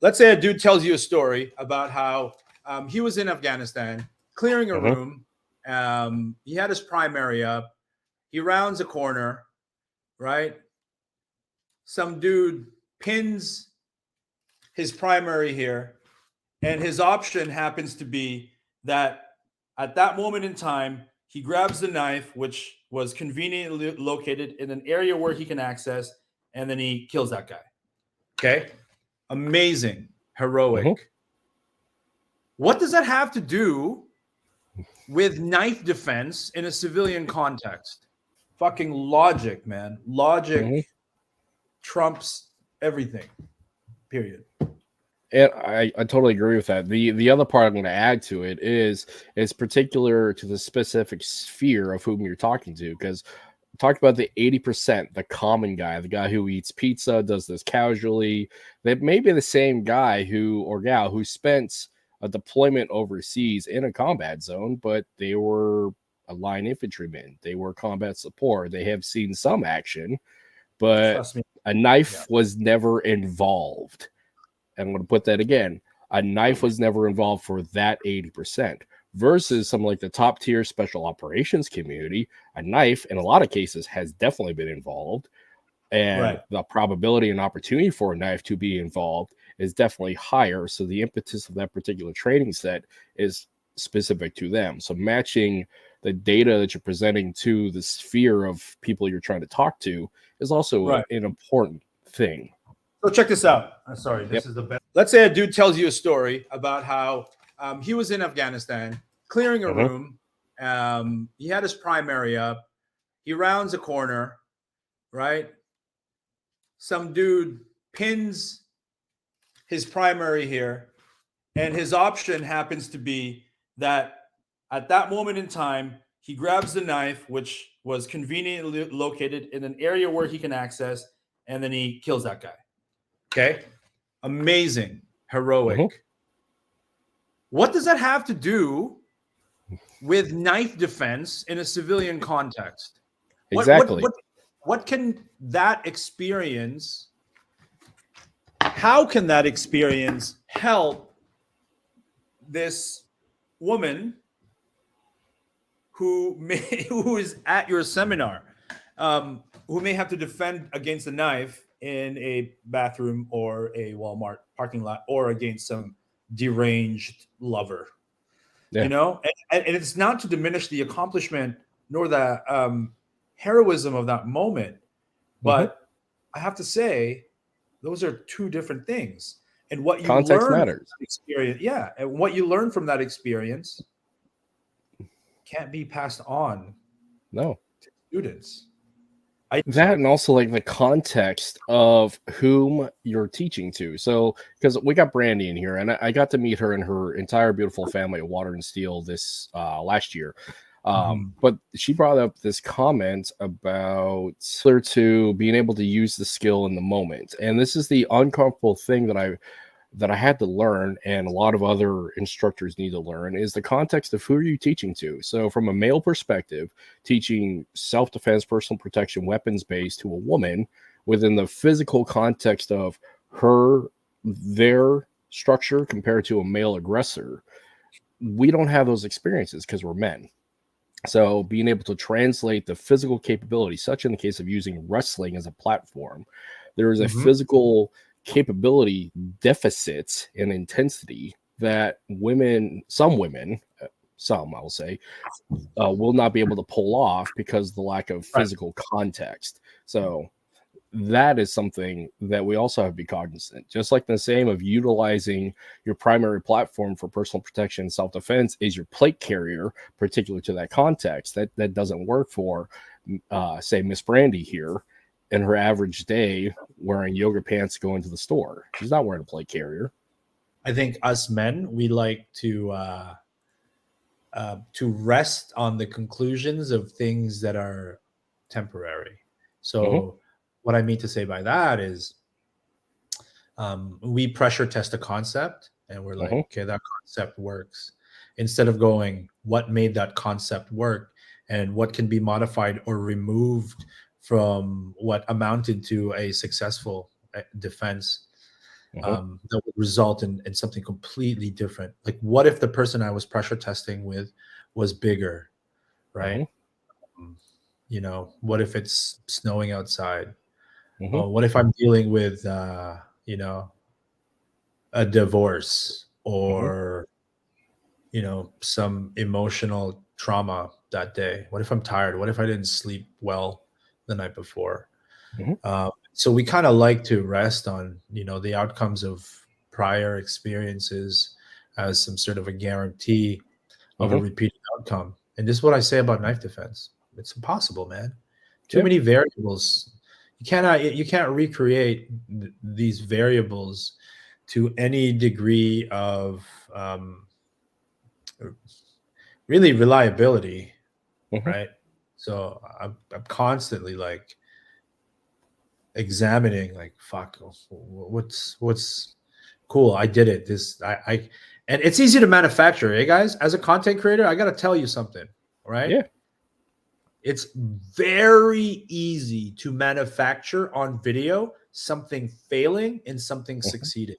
Let's say a dude tells you a story about how he was in Afghanistan clearing a Mhm. room. He had his primary up. He rounds a corner, right? Some dude pins his primary here, and his option happens to be that at that moment in time, he grabs the knife, which was conveniently located in an area where he can access, and then he kills that guy. Okay? Amazing, heroic. Mhm. What does that have to do with knife defense in a civilian context? Fucking logic, man. Logic Mhm. trumps everything. Period. And I totally agree with that. The other part I'm going to add to it is it's particular to the specific sphere of whom you're talking to, because talk about the 80%, the common guy, the guy who eats pizza, does this casually. That may be the same guy who or gal who spent a deployment overseas in a combat zone, but they were a line infantryman. They were combat support. They have seen some action, but Trust me. a Yeah. knife was never involved. I'm going to put that again. A knife was never involved for that 80%. Versus some like the top tier special operations community, a knife in a lot of cases has definitely been involved. And Right. the probability and opportunity for a knife to be involved is definitely higher. So the impetus of that particular training set is specific to them. So matching the data that you're presenting to the sphere of people you're trying to talk to is also Right. an important thing. So check this out. Sorry, Yep. this is the best. Let's say a dude tells you a story about how he was in Afghanistan clearing a Mhm. room. He had his primary up. He rounds a corner, right? Some dude pins his primary here, and his option happens to be that at that moment in time, he grabs the knife, which was conveniently located in an area where he can access, and then he kills that guy. Okay? Amazing, Mhm. heroic. What does that have to do with knife defense in a civilian context? What what Exactly. what what can that experience? How can that experience help this woman who is at your seminar, who may have to defend against a knife in a bathroom or a Walmart parking lot, or against some deranged lover? Yeah. And it's not to diminish the accomplishment nor the heroism of that moment, Mhm. but I have to say those are two different things. And what you Context learn from matters. that experience, yeah, and what you learn from that experience can't be passed on No. to students. I That so and also like the context of whom you're teaching to. So, because we got Brandy in here, and I got to meet her and her entire beautiful family at Water and Steel this last year. Mhm. But she brought up this comment about similar to being able to use the skill in the moment, and this is the uncomfortable thing that I had to learn, and a lot of other instructors need to learn, is the context of who are you teaching to. So, from a male perspective, teaching self-defense, personal protection, weapons based to a woman within the physical context of their structure compared to a male aggressor, we don't have those experiences because we're men. So, being able to translate the physical capability, such in the case of using wrestling as a platform, there is a Mhm. physical capability deficit in intensity that some I will say, will not be able to pull off because of the lack of Right. physical context. So, that is something that we also have to be cognizant. Just like the same of utilizing your primary platform for personal protection and self-defense is your plate carrier, particular to that context. That doesn't work for, say, Miss Brandy here in her average day wearing yoga pants going to the store. She's not wearing a plate carrier. I think us men, we like to rest on the conclusions of things that are temporary. Hmm. So, what I mean to say by that is, we pressure test a concept, and we're like, Hmm. okay, that concept works. Instead of going, what made that concept work, and what can be modified or removed from what amounted to a successful defense. that would result in something completely different. Like, what if the person I was pressure testing with was bigger, right? You know, what if it's snowing outside? Oh, what if I'm dealing with, you know, a divorce or, you know, some emotional trauma that day? What if I'm tired? What if I didn't sleep well the night before? So we kind of like to rest on, you know, the outcomes of prior experiences as some sort of a guarantee of a repeated outcome. And this is what I say about knife defense. It's impossible, man. Too many variables. You can't recreate these variables to any degree of really reliability, right? So I'm constantly like examining, like, fuck, what's cool. I did it. And it's easy to manufacture, eh, guys? As a content creator, I got to tell you something, right? Yeah. It's very easy to manufacture on video something failing and something succeeding.